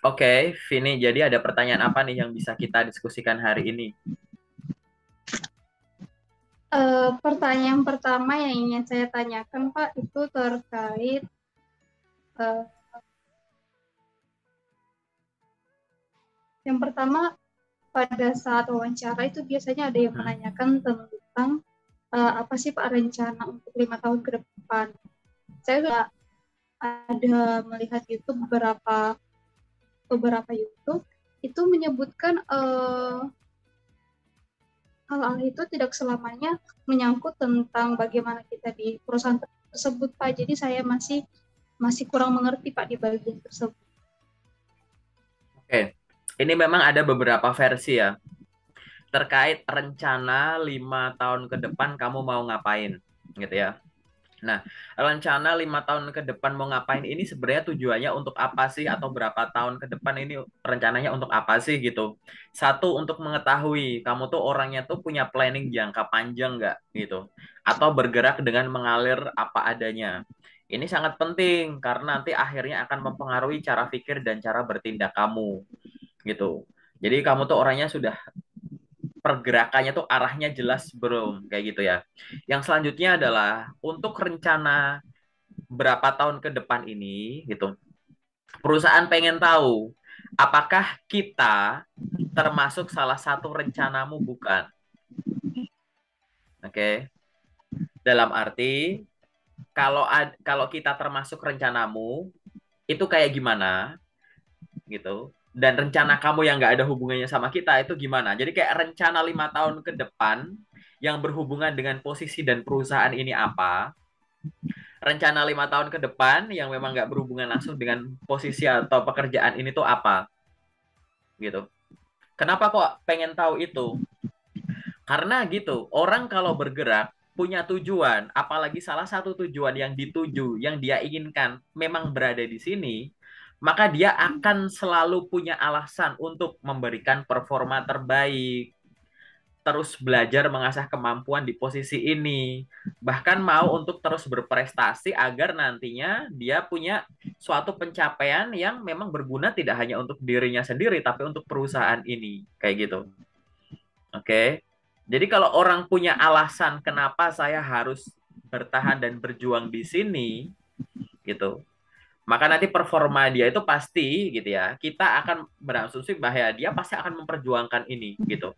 Oke, Vini, jadi ada pertanyaan apa nih yang bisa kita diskusikan hari ini? Pertanyaan pertama yang ingin saya tanyakan, Pak, itu terkait eh, yang pertama pada saat wawancara itu biasanya ada yang Hmm? menanyakan tentang apa sih Pak rencana untuk 5 tahun ke depan. Saya juga ada melihat YouTube beberapa YouTube itu menyebutkan hal-hal itu tidak selamanya menyangkut tentang bagaimana kita di perusahaan tersebut, Pak. Jadi saya masih masih kurang mengerti Pak di bagian tersebut. Oke, ini memang ada beberapa versi ya terkait rencana 5 tahun ke depan kamu mau ngapain, gitu ya. Nah, rencana 5 tahun ke depan mau ngapain ini sebenarnya tujuannya untuk apa sih atau berapa tahun ke depan ini rencananya untuk apa sih gitu. Satu, untuk mengetahui kamu tuh orangnya tuh punya planning jangka panjang nggak gitu. Atau bergerak dengan mengalir apa adanya. Ini sangat penting karena nanti akhirnya akan mempengaruhi cara pikir dan cara bertindak kamu gitu. Jadi kamu tuh orangnya sudah pergerakannya tuh arahnya jelas belum kayak gitu ya. Yang selanjutnya adalah untuk rencana berapa tahun ke depan ini gitu. Perusahaan pengen tahu apakah kita termasuk salah satu rencanamu bukan. Oke. Dalam arti kalau kita termasuk rencanamu itu kayak gimana gitu. Dan rencana kamu yang nggak ada hubungannya sama kita itu gimana? Jadi kayak rencana 5 tahun ke depan yang berhubungan dengan posisi dan perusahaan ini apa? Rencana 5 tahun ke depan yang memang nggak berhubungan langsung dengan posisi atau pekerjaan ini tuh apa? Gitu. Kenapa kok pengen tahu itu? Karena gitu, orang kalau bergerak punya tujuan, apalagi salah satu tujuan yang dituju, yang dia inginkan memang berada di sini, maka dia akan selalu punya alasan untuk memberikan performa terbaik, terus belajar mengasah kemampuan di posisi ini, bahkan mau untuk terus berprestasi agar nantinya dia punya suatu pencapaian yang memang berguna tidak hanya untuk dirinya sendiri, tapi untuk perusahaan ini, kayak gitu. Oke. Jadi kalau orang punya alasan kenapa saya harus bertahan dan berjuang di sini, gitu, maka nanti performa dia itu pasti, gitu ya, kita akan berasumsi bahwa dia pasti akan memperjuangkan ini, gitu.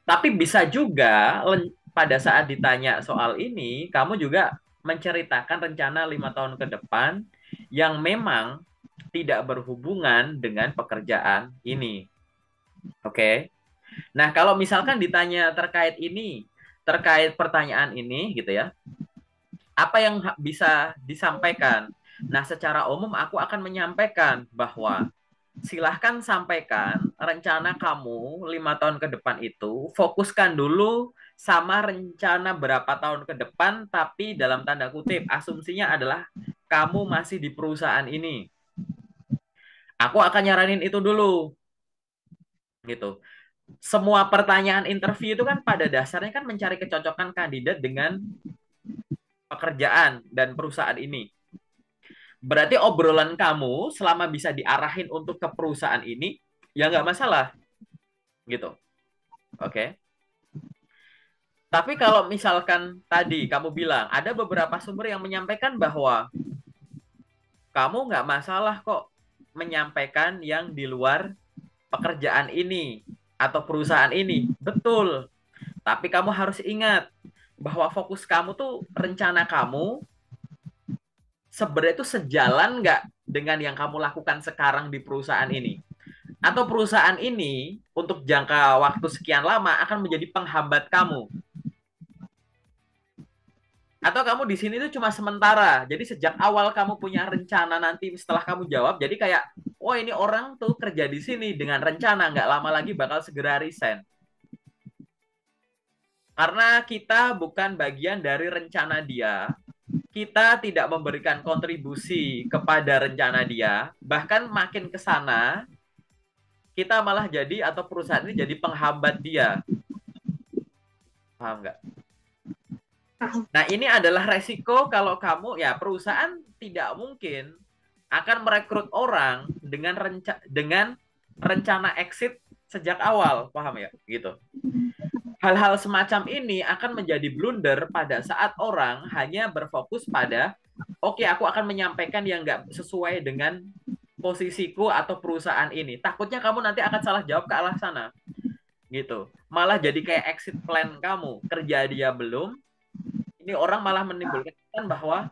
Tapi bisa juga pada saat ditanya soal ini, kamu juga menceritakan rencana 5 tahun ke depan yang memang tidak berhubungan dengan pekerjaan ini. Oke. Nah, kalau misalkan ditanya terkait ini, terkait pertanyaan ini gitu ya, apa yang bisa disampaikan? Nah, secara umum aku akan menyampaikan bahwa silahkan sampaikan rencana kamu 5 tahun ke depan itu, fokuskan dulu sama rencana berapa tahun ke depan, tapi dalam tanda kutip, asumsinya adalah kamu masih di perusahaan ini. Aku akan nyaranin itu dulu, gitu. Semua pertanyaan interview itu kan pada dasarnya kan mencari kecocokan kandidat dengan pekerjaan dan perusahaan ini. Berarti obrolan kamu selama bisa diarahin untuk ke perusahaan ini, ya nggak masalah, gitu. Oke. Okay? Tapi kalau misalkan tadi kamu bilang ada beberapa sumber yang menyampaikan bahwa kamu nggak masalah kok menyampaikan yang di luar pekerjaan ini atau perusahaan ini. Betul. Tapi kamu harus ingat bahwa fokus kamu tuh rencana kamu sebenarnya itu sejalan nggak dengan yang kamu lakukan sekarang di perusahaan ini? Atau perusahaan ini untuk jangka waktu sekian lama akan menjadi penghambat kamu? Atau kamu di sini tuh cuma sementara? Jadi sejak awal kamu punya rencana nanti setelah kamu jawab, jadi kayak, oh ini orang tuh kerja di sini dengan rencana nggak lama lagi bakal segera resign. Karena kita bukan bagian dari rencana dia, kita tidak memberikan kontribusi kepada rencana dia, bahkan makin ke sana, kita malah jadi atau perusahaan ini jadi penghambat dia. Paham nggak? Paham. Nah, ini adalah resiko kalau kamu, ya perusahaan tidak mungkin akan merekrut orang dengan rencana exit sejak awal, paham ya? Gitu. Hal-hal semacam ini akan menjadi blunder pada saat orang hanya berfokus pada, oke, aku akan menyampaikan yang nggak sesuai dengan posisiku atau perusahaan ini. Takutnya kamu nanti akan salah jawab ke arah sana, gitu. Malah jadi kayak exit plan kamu, kerja dia belum, ini orang malah menimbulkan bahwa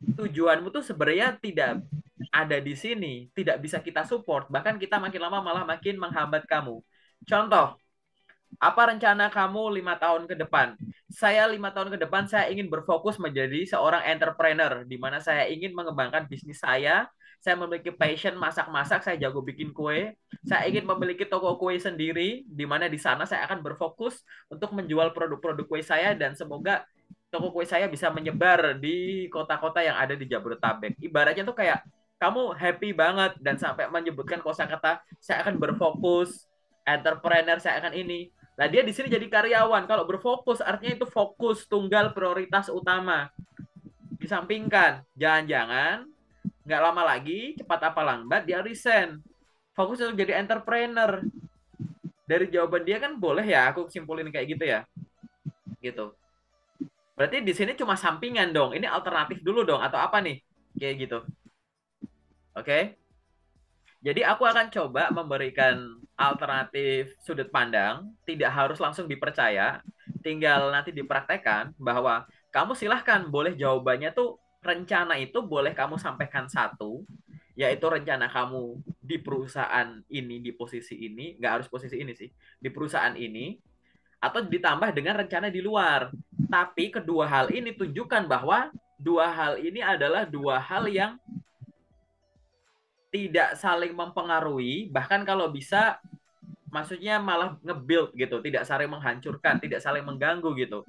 tujuanmu tuh sebenarnya tidak ada di sini, tidak bisa kita support, bahkan kita makin lama malah makin menghambat kamu. Contoh, apa rencana kamu 5 tahun ke depan? Saya 5 tahun ke depan saya ingin berfokus menjadi seorang entrepreneur, di mana saya ingin mengembangkan bisnis saya. Saya memiliki passion masak-masak, saya jago bikin kue. Saya ingin memiliki toko kue sendiri, di mana di sana saya akan berfokus untuk menjual produk-produk kue saya dan semoga toko kue saya bisa menyebar di kota-kota yang ada di Jabodetabek. Ibaratnya tuh kayak kamu happy banget dan sampai menyebutkan kosakata saya akan berfokus, entrepreneur saya akan ini. Nah, dia di sini jadi karyawan. Kalau berfokus artinya itu fokus tunggal prioritas utama. Disampingkan. Jangan-jangan nggak lama lagi, cepat apa lambat dia resign. Fokus untuk jadi entrepreneur. Dari jawaban dia kan boleh ya aku simpulin kayak gitu ya. Gitu. Berarti di sini cuma sampingan dong. Ini alternatif dulu dong atau apa nih? Kayak gitu. Oke? Jadi aku akan coba memberikan alternatif sudut pandang, tidak harus langsung dipercaya, tinggal nanti dipraktekkan bahwa kamu silahkan boleh jawabannya tuh rencana itu boleh kamu sampaikan satu, yaitu rencana kamu di perusahaan ini, di posisi ini, nggak harus posisi ini sih, di perusahaan ini, atau ditambah dengan rencana di luar. Tapi kedua hal ini tunjukkan bahwa dua hal ini adalah dua hal yang tidak saling mempengaruhi, bahkan kalau bisa maksudnya malah nge-build gitu, tidak saling menghancurkan, tidak saling mengganggu gitu.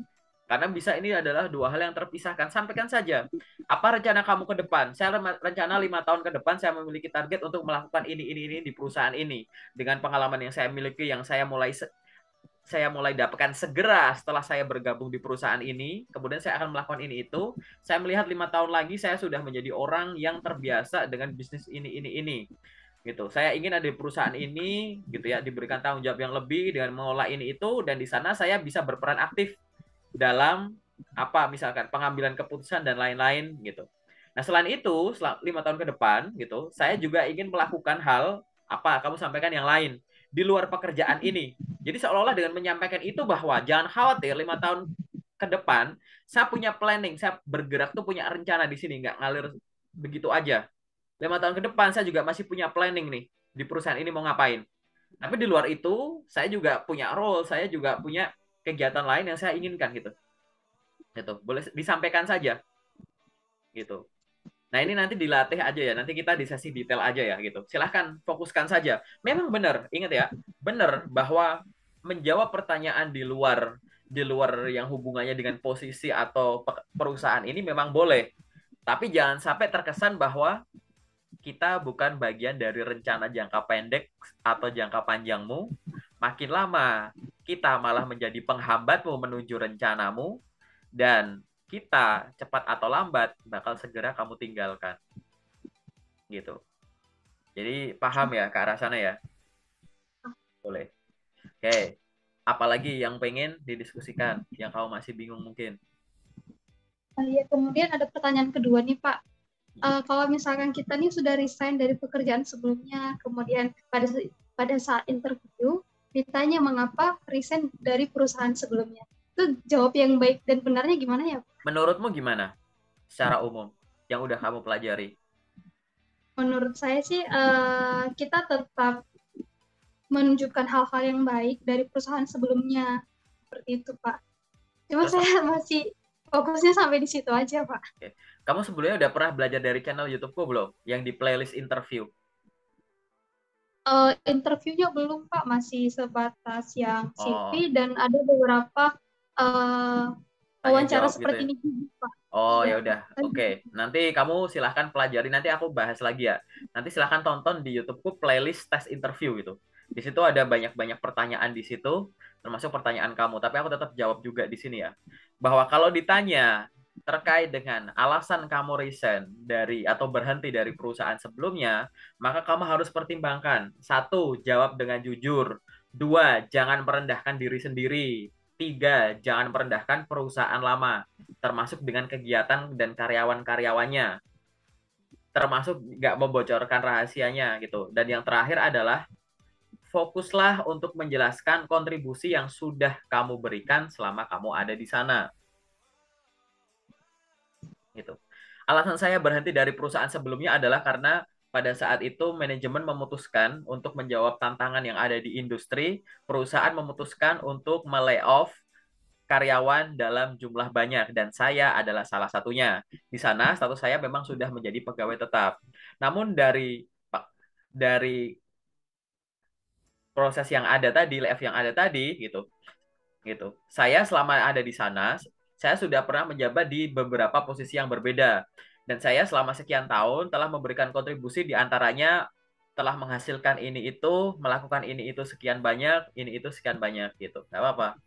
Karena bisa ini adalah dua hal yang terpisahkan. Sampaikan saja, apa rencana kamu ke depan? Saya rencana 5 tahun ke depan saya memiliki target untuk melakukan ini di perusahaan ini. Dengan pengalaman yang saya miliki, yang saya mulai dapatkan segera setelah saya bergabung di perusahaan ini, kemudian saya akan melakukan ini itu. Saya melihat 5 tahun lagi saya sudah menjadi orang yang terbiasa dengan bisnis ini, gitu. Saya ingin ada di perusahaan ini, gitu ya, diberikan tanggung jawab yang lebih dengan mengolah ini itu, dan di sana saya bisa berperan aktif dalam apa misalkan pengambilan keputusan dan lain-lain, gitu. Nah selain itu, 5 tahun ke depan, gitu, saya juga ingin melakukan hal apa kamu sampaikan yang lain di luar pekerjaan ini. Jadi seolah-olah dengan menyampaikan itu bahwa jangan khawatir 5 tahun ke depan saya punya planning, saya bergerak tuh punya rencana di sini, nggak ngalir begitu aja. 5 tahun ke depan saya juga masih punya planning nih di perusahaan ini mau ngapain. Tapi di luar itu saya juga punya role, saya juga punya kegiatan lain yang saya inginkan gitu. Gitu. Boleh disampaikan saja gitu. Nah, ini nanti dilatih aja ya. Nanti kita di sesi detail aja ya gitu. Silahkan fokuskan saja. Memang benar, ingat ya, benar bahwa menjawab pertanyaan di luar yang hubungannya dengan posisi atau perusahaan ini memang boleh. Tapi jangan sampai terkesan bahwa kita bukan bagian dari rencana jangka pendek atau jangka panjangmu. Makin lama, kita malah menjadi penghambatmu menuju rencanamu, dan kita cepat atau lambat bakal segera kamu tinggalkan. Gitu. Jadi paham ya ke arah sana ya? Boleh. Oke. Apalagi yang pengen didiskusikan, yang kamu masih bingung mungkin? Ya, kemudian ada pertanyaan kedua nih Pak. Kalau misalkan kita nih sudah resign dari pekerjaan sebelumnya, kemudian pada saat interview ditanya mengapa resign dari perusahaan sebelumnya, itu jawab yang baik dan benarnya gimana ya? Menurutmu gimana secara umum yang udah kamu pelajari? Menurut saya sih kita tetap menunjukkan hal-hal yang baik dari perusahaan sebelumnya, seperti itu Pak. Cuma Terus, saya masih fokusnya sampai di situ aja Pak. okay. Kamu sebelumnya udah pernah belajar dari channel YouTube-ku belum? Yang di playlist interview. Interviewnya belum Pak, masih sebatas yang CV Oh, dan ada beberapa tanya wawancara jawab gitu seperti ya. ini juga Pak. Oh Iya. ya udah, oke. Nanti kamu silahkan pelajari. Nanti aku bahas lagi ya. Nanti silahkan tonton di YouTubeku playlist tes interview gitu. Di situ ada banyak-banyak pertanyaan di situ, termasuk pertanyaan kamu. Tapi aku tetap jawab juga di sini ya. Bahwa kalau ditanya terkait dengan alasan kamu resign dari atau berhenti dari perusahaan sebelumnya, maka kamu harus pertimbangkan. Satu, jawab dengan jujur. Dua, jangan merendahkan diri sendiri. Tiga, jangan merendahkan perusahaan lama, termasuk dengan kegiatan dan karyawan-karyawannya, termasuk nggak membocorkan rahasianya gitu. Dan yang terakhir adalah fokuslah untuk menjelaskan kontribusi yang sudah kamu berikan selama kamu ada di sana. Gitu. Alasan saya berhenti dari perusahaan sebelumnya adalah karena pada saat itu manajemen memutuskan untuk menjawab tantangan yang ada di industri, perusahaan memutuskan untuk melay-off karyawan dalam jumlah banyak dan saya adalah salah satunya. Di sana status saya memang sudah menjadi pegawai tetap. Namun dari proses yang ada tadi, layoff yang ada tadi gitu, gitu. Saya selama ada di sana, saya sudah pernah menjabat di beberapa posisi yang berbeda. Dan saya selama sekian tahun telah memberikan kontribusi di antaranya telah menghasilkan ini itu, melakukan ini itu sekian banyak, ini itu sekian banyak gitu. Gak apa-apa.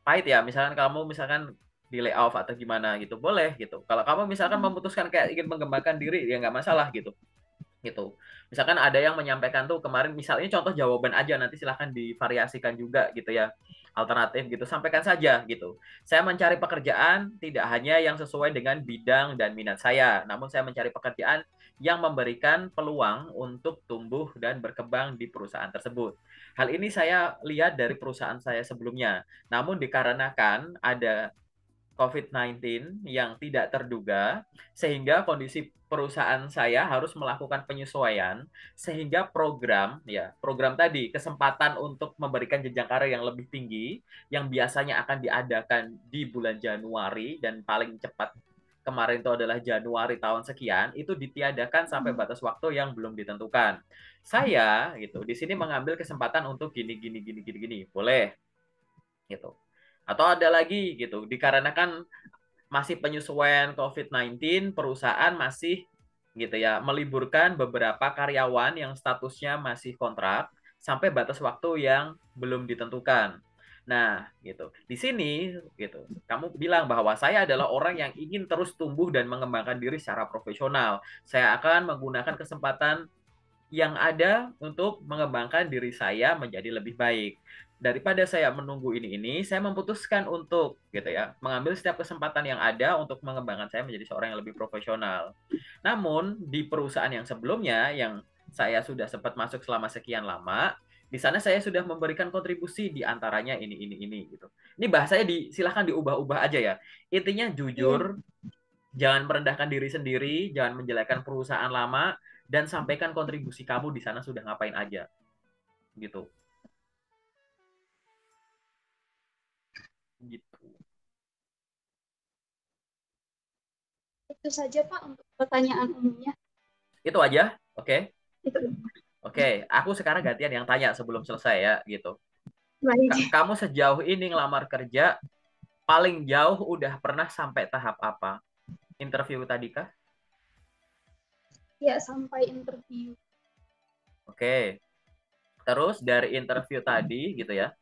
Pahit ya, misalkan kamu misalkan di layoff atau gimana gitu, boleh gitu. Kalau kamu misalkan memutuskan kayak ingin mengembangkan diri, ya nggak masalah gitu gitu. Misalkan ada yang menyampaikan tuh kemarin, misalnya contoh jawaban aja, nanti silahkan divariasikan juga gitu ya, alternatif gitu, sampaikan saja gitu. Saya mencari pekerjaan tidak hanya yang sesuai dengan bidang dan minat saya, namun saya mencari pekerjaan yang memberikan peluang untuk tumbuh dan berkembang di perusahaan tersebut. Hal ini saya lihat dari perusahaan saya sebelumnya, namun dikarenakan ada COVID-19 yang tidak terduga, sehingga kondisi perusahaan saya harus melakukan penyesuaian, sehingga program tadi, kesempatan untuk memberikan jenjang karir yang lebih tinggi, yang biasanya akan diadakan di bulan Januari, dan paling cepat kemarin itu adalah Januari tahun sekian, itu ditiadakan sampai batas waktu yang belum ditentukan. Saya gitu di sini mengambil kesempatan untuk gini gini gini gini gini, boleh gitu. Atau ada lagi gitu, dikarenakan masih penyesuaian COVID-19, perusahaan masih gitu ya meliburkan beberapa karyawan yang statusnya masih kontrak sampai batas waktu yang belum ditentukan. Nah, gitu. Di sini gitu, kamu bilang bahwa saya adalah orang yang ingin terus tumbuh dan mengembangkan diri secara profesional. Saya akan menggunakan kesempatan yang ada untuk mengembangkan diri saya menjadi lebih baik. Daripada saya menunggu ini, saya memutuskan untuk gitu ya, mengambil setiap kesempatan yang ada untuk mengembangkan saya menjadi seorang yang lebih profesional. Namun di perusahaan yang sebelumnya yang saya sudah sempat masuk selama sekian lama, di sana saya sudah memberikan kontribusi di antaranya ini gitu. Ini bahasanya silahkan diubah-ubah aja ya. Intinya jujur, jangan merendahkan diri sendiri, jangan menjelekkan perusahaan lama, dan sampaikan kontribusi kamu di sana sudah ngapain aja. Gitu. Gitu. Itu saja Pak untuk pertanyaan umumnya. Itu aja. Oke. Itu. Oke, aku sekarang gantian yang tanya sebelum selesai ya, gitu. Baik. Kamu sejauh ini ngelamar kerja, paling jauh udah pernah sampai tahap apa? Interview tadi kah? Ya, sampai interview. Oke. Terus dari interview tadi gitu ya.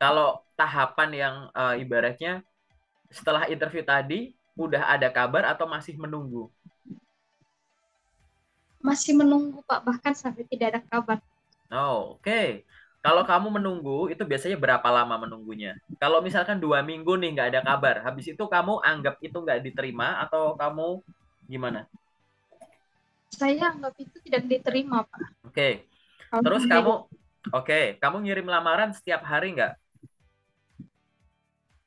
Kalau tahapan yang ibaratnya setelah interview tadi udah ada kabar atau masih menunggu? Masih menunggu Pak, bahkan sampai tidak ada kabar. Oh, oke. Kalau kamu menunggu, itu biasanya berapa lama menunggunya? Kalau misalkan 2 minggu nih nggak ada kabar, habis itu kamu anggap itu nggak diterima atau kamu gimana? Saya anggap itu tidak diterima Pak. Oke. Kalau Terus menjadi kamu ngirim lamaran setiap hari nggak?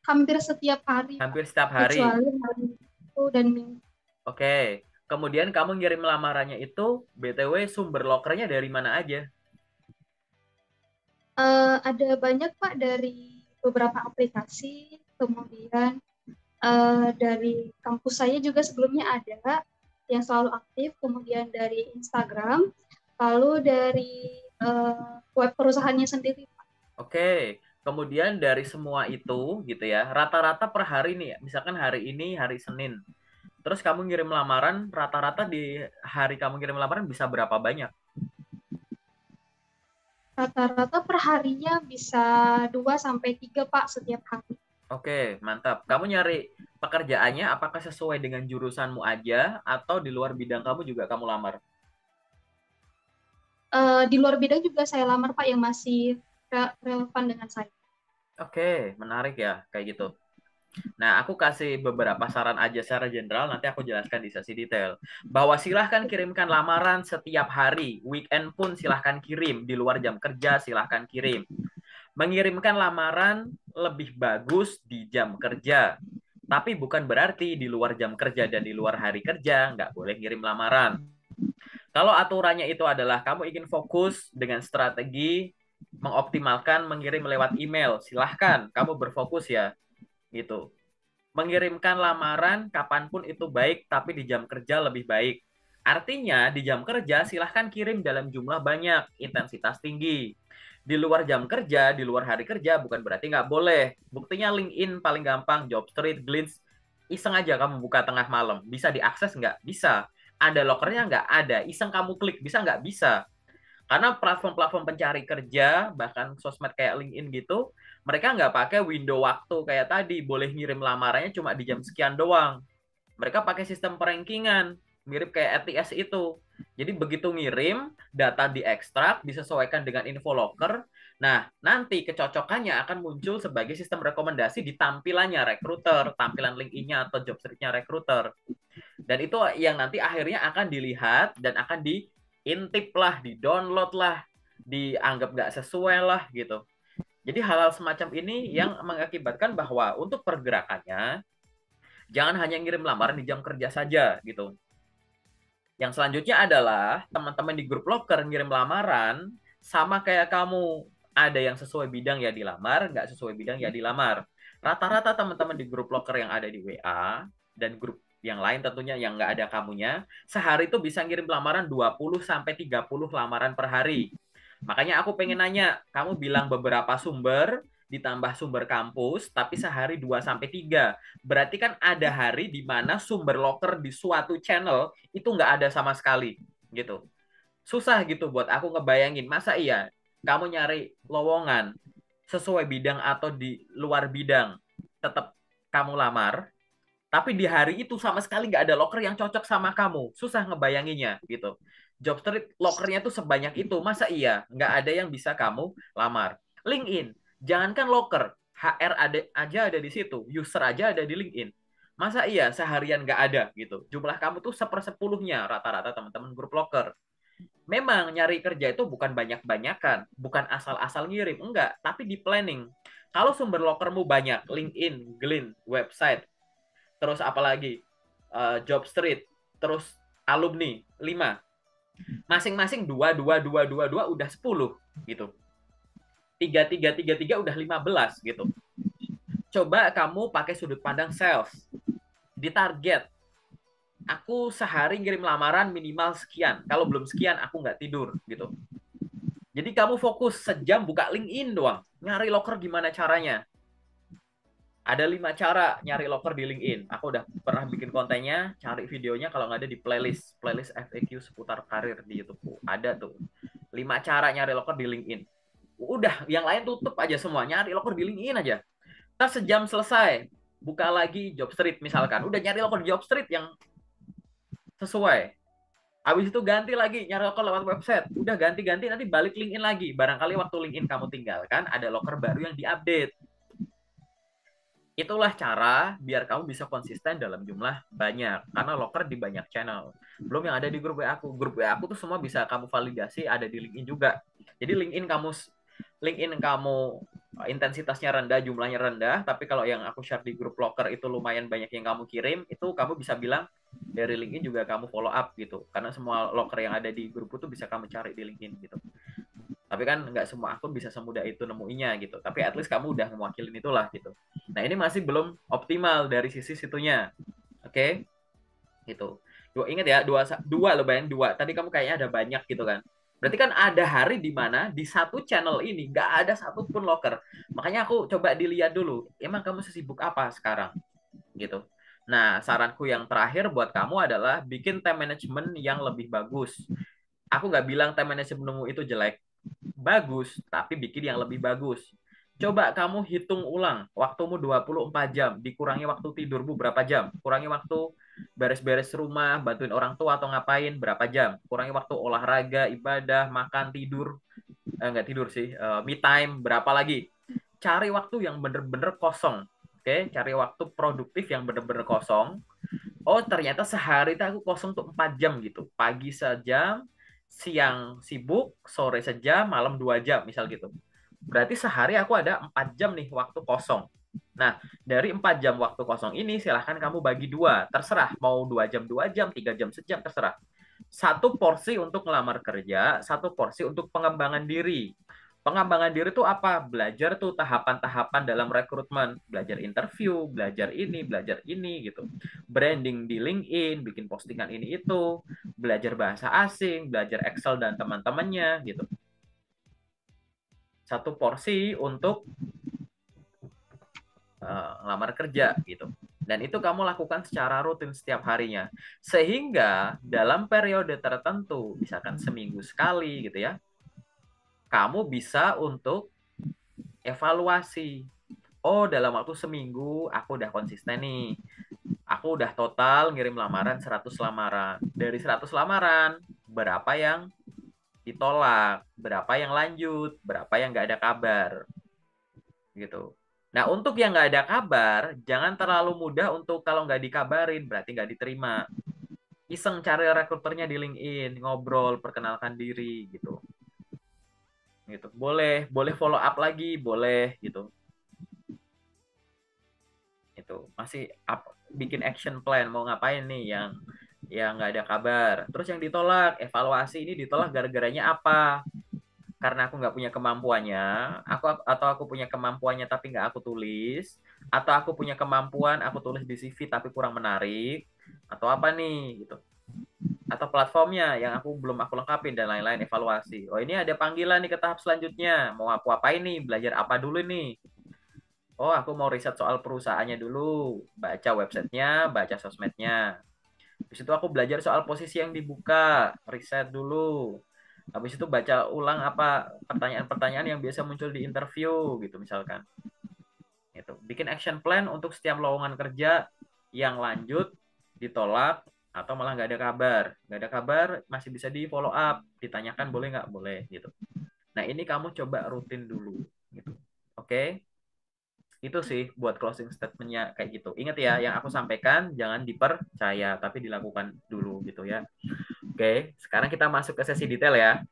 hampir setiap hari Pak, Hampir setiap hari. kecuali hari Sabtu dan Minggu. Oke. Kemudian kamu ngirim lamarannya itu, BTW sumber lokernya dari mana aja? Ada banyak Pak dari beberapa aplikasi, kemudian dari kampus saya juga sebelumnya ada yang selalu aktif, kemudian dari Instagram, lalu dari web perusahaannya sendiri. Oke. Kemudian dari semua itu gitu ya, rata-rata per hari nih, misalkan hari ini hari Senin. Terus kamu ngirim lamaran, rata-rata di hari kamu ngirim lamaran bisa berapa banyak? Rata-rata perharinya bisa 2 sampai 3 Pak setiap hari. Oke, mantap. Kamu nyari Pekerjaannya apakah sesuai dengan jurusanmu aja atau di luar bidang kamu juga kamu lamar? Di luar bidang juga saya lamar Pak yang masih relevan dengan saya. Oke, menarik ya kayak gitu. Nah, aku kasih beberapa saran aja secara general, nanti aku jelaskan di sesi detail. Bahwa silahkan kirimkan lamaran setiap hari, weekend pun silahkan kirim, di luar jam kerja silahkan kirim. Mengirimkan lamaran lebih bagus di jam kerja, tapi bukan berarti di luar jam kerja dan di luar hari kerja nggak boleh kirim lamaran. Kalau aturannya itu adalah kamu ingin fokus dengan strategi mengoptimalkan mengirim lewat email, silahkan kamu berfokus ya, gitu. Mengirimkan lamaran kapanpun itu baik, tapi di jam kerja lebih baik. Artinya di jam kerja silahkan kirim dalam jumlah banyak, intensitas tinggi. Di luar jam kerja, di luar hari kerja bukan berarti nggak boleh. Buktinya LinkedIn paling gampang, Jobstreet, Glints, iseng aja kamu buka tengah malam. Bisa diakses nggak? Bisa. Ada lokernya nggak? Ada. Iseng kamu klik, bisa nggak? Bisa. Karena platform-platform pencari kerja, bahkan sosmed kayak LinkedIn gitu, mereka nggak pakai window waktu kayak tadi, boleh ngirim lamarannya cuma di jam sekian doang. Mereka pakai sistem perankingan, mirip kayak ATS itu. Jadi begitu ngirim, data diekstrak, disesuaikan dengan info locker. Nah, nanti kecocokannya akan muncul sebagai sistem rekomendasi di tampilannya recruiter, tampilan LinkedIn-nya atau job search-nya recruiter. Dan itu yang nanti akhirnya akan dilihat dan akan diintip lah, di-download lah, dianggap nggak sesuai lah gitu. Jadi hal-hal semacam ini yang mengakibatkan bahwa untuk pergerakannya jangan hanya ngirim lamaran di jam kerja saja gitu. Yang selanjutnya adalah teman-teman di grup locker ngirim lamaran sama kayak kamu. Ada yang sesuai bidang ya dilamar, nggak sesuai bidang ya dilamar. Rata-rata teman-teman di grup locker yang ada di WA dan grup yang lain tentunya yang nggak ada kamunya, sehari itu bisa ngirim lamaran 20 sampai 30 lamaran per hari. Makanya aku pengen nanya, kamu bilang beberapa sumber ditambah sumber kampus, tapi sehari 2 sampai 3. Berarti kan ada hari di mana sumber locker di suatu channel itu nggak ada sama sekali gitu. Susah gitu buat aku ngebayangin, masa iya kamu nyari lowongan sesuai bidang atau di luar bidang tetap kamu lamar, tapi di hari itu sama sekali nggak ada locker yang cocok sama kamu. Susah ngebayanginnya gitu. Jobstreet lockernya tuh sebanyak itu. Masa iya nggak ada yang bisa kamu lamar? LinkedIn, jangankan locker, HR aja ada di situ, user aja ada di LinkedIn. Masa iya seharian nggak ada gitu? Jumlah kamu tuh sepersepuluhnya rata-rata teman-teman grup locker. Memang nyari kerja itu bukan banyak-banyakan, bukan asal-asal ngirim, enggak, tapi di planning. Kalau sumber lockermu banyak, LinkedIn, Glean, website, terus apalagi job street, terus alumni 5, masing-masing dua dua dua dua dua udah 10 gitu, tiga tiga tiga tiga udah 15 gitu. Coba kamu pakai sudut pandang sales, di target aku sehari ngirim lamaran minimal sekian, kalau belum sekian aku nggak tidur gitu. Jadi kamu fokus sejam buka LinkedIn doang, nyari locker gimana caranya. Ada 5 cara nyari locker di LinkedIn. Aku udah pernah bikin kontennya, cari videonya kalau nggak ada di playlist FAQ seputar karir di YouTube. Ada tuh. 5 cara nyari locker di LinkedIn. Udah, yang lain tutup aja semua. Nyari locker di LinkedIn aja. Terus sejam selesai, buka lagi job street misalkan. Udah nyari locker di job street yang sesuai. Habis itu ganti lagi nyari locker lewat website. Udah ganti-ganti nanti balik LinkedIn lagi. Barangkali waktu LinkedIn kamu tinggalkan ada locker baru yang diupdate. Itulah cara biar kamu bisa konsisten dalam jumlah banyak. Karena locker di banyak channel. Belum yang ada di grup WA aku. Grup WA aku tuh semua bisa kamu validasi ada di LinkedIn juga. Jadi LinkedIn kamu intensitasnya rendah, jumlahnya rendah, tapi kalau yang aku share di grup locker itu lumayan banyak yang kamu kirim, itu kamu bisa bilang dari LinkedIn juga kamu follow up gitu. Karena semua locker yang ada di grup itu bisa kamu cari di LinkedIn gitu. Tapi kan nggak semua akun bisa semudah itu nemuinya gitu. Tapi at least kamu udah mewakilin itulah gitu. Nah ini masih belum optimal dari sisi situnya. Oke? Gitu. Ingat ya, dua lo bayangin dua. Tadi kamu kayaknya ada banyak gitu kan. Berarti kan ada hari di mana di satu channel ini nggak ada satupun locker. Makanya aku coba dilihat dulu. Emang kamu sesibuk apa sekarang? Gitu. Nah, saranku yang terakhir buat kamu adalah bikin time management yang lebih bagus. Aku nggak bilang time managementmu itu jelek, bagus, tapi bikin yang lebih bagus. Coba kamu hitung ulang waktumu 24 jam, dikurangi waktu tidurmu berapa jam, kurangi waktu beres-beres rumah, bantuin orang tua atau ngapain berapa jam, kurangi waktu olahraga, ibadah, makan, tidur, nggak tidur sih, me time berapa lagi. Cari waktu yang bener-bener kosong. Oke, cari waktu produktif yang bener-bener kosong. Oh, ternyata sehari itu aku kosong tuh 4 jam gitu. Pagi sejam, siang sibuk, sore sejam, malam 2 jam, misal gitu. Berarti sehari aku ada 4 jam nih waktu kosong. Nah, dari 4 jam waktu kosong ini silahkan kamu bagi dua. Terserah, mau 2 jam, 3 jam sejam, terserah. Satu porsi untuk ngelamar kerja, satu porsi untuk pengembangan diri. Pengembangan diri itu apa? Belajar tuh tahapan-tahapan dalam rekrutmen, belajar interview, belajar ini gitu. Branding di LinkedIn, bikin postingan ini itu, belajar bahasa asing, belajar Excel dan teman-temannya gitu. Satu porsi untuk ngelamar kerja gitu. Dan itu kamu lakukan secara rutin setiap harinya. Sehingga dalam periode tertentu, misalkan seminggu sekali gitu ya, kamu bisa untuk evaluasi. Oh, dalam waktu seminggu aku udah konsisten nih. Aku udah total ngirim lamaran 100 lamaran. Dari 100 lamaran, berapa yang ditolak, berapa yang lanjut, berapa yang nggak ada kabar. Gitu. Nah, untuk yang nggak ada kabar, jangan terlalu mudah untuk kalau nggak dikabarin, berarti nggak diterima. Iseng cari rekruternya di LinkedIn, ngobrol, perkenalkan diri, gitu. Gitu. Boleh, boleh follow up lagi, boleh, gitu. Itu masih bikin action plan mau ngapain nih yang nggak ada kabar. Terus yang ditolak, evaluasi ini ditolak gara-garanya apa? Karena aku nggak punya kemampuannya, atau aku punya kemampuannya tapi nggak aku tulis, atau aku punya kemampuan aku tulis di CV tapi kurang menarik, atau apa nih gitu, atau platformnya yang aku lengkapin dan lain-lain evaluasi. Oh ini ada panggilan nih ke tahap selanjutnya, mau aku apain nih, belajar apa dulu nih? Oh aku mau riset soal perusahaannya dulu, baca websitenya, baca sosmednya. Habis itu aku belajar soal posisi yang dibuka, riset dulu. Habis itu baca ulang apa pertanyaan-pertanyaan yang biasa muncul di interview gitu misalkan. Gitu. Bikin action plan untuk setiap lowongan kerja yang lanjut, ditolak, atau malah nggak ada kabar. Nggak ada kabar, masih bisa di follow up, ditanyakan boleh nggak boleh gitu. Nah ini kamu coba rutin dulu gitu. Oke? Itu sih buat closing statementnya kayak gitu. Ingat ya, yang aku sampaikan jangan dipercaya, tapi dilakukan dulu gitu ya. Oke, sekarang kita masuk ke sesi detail ya.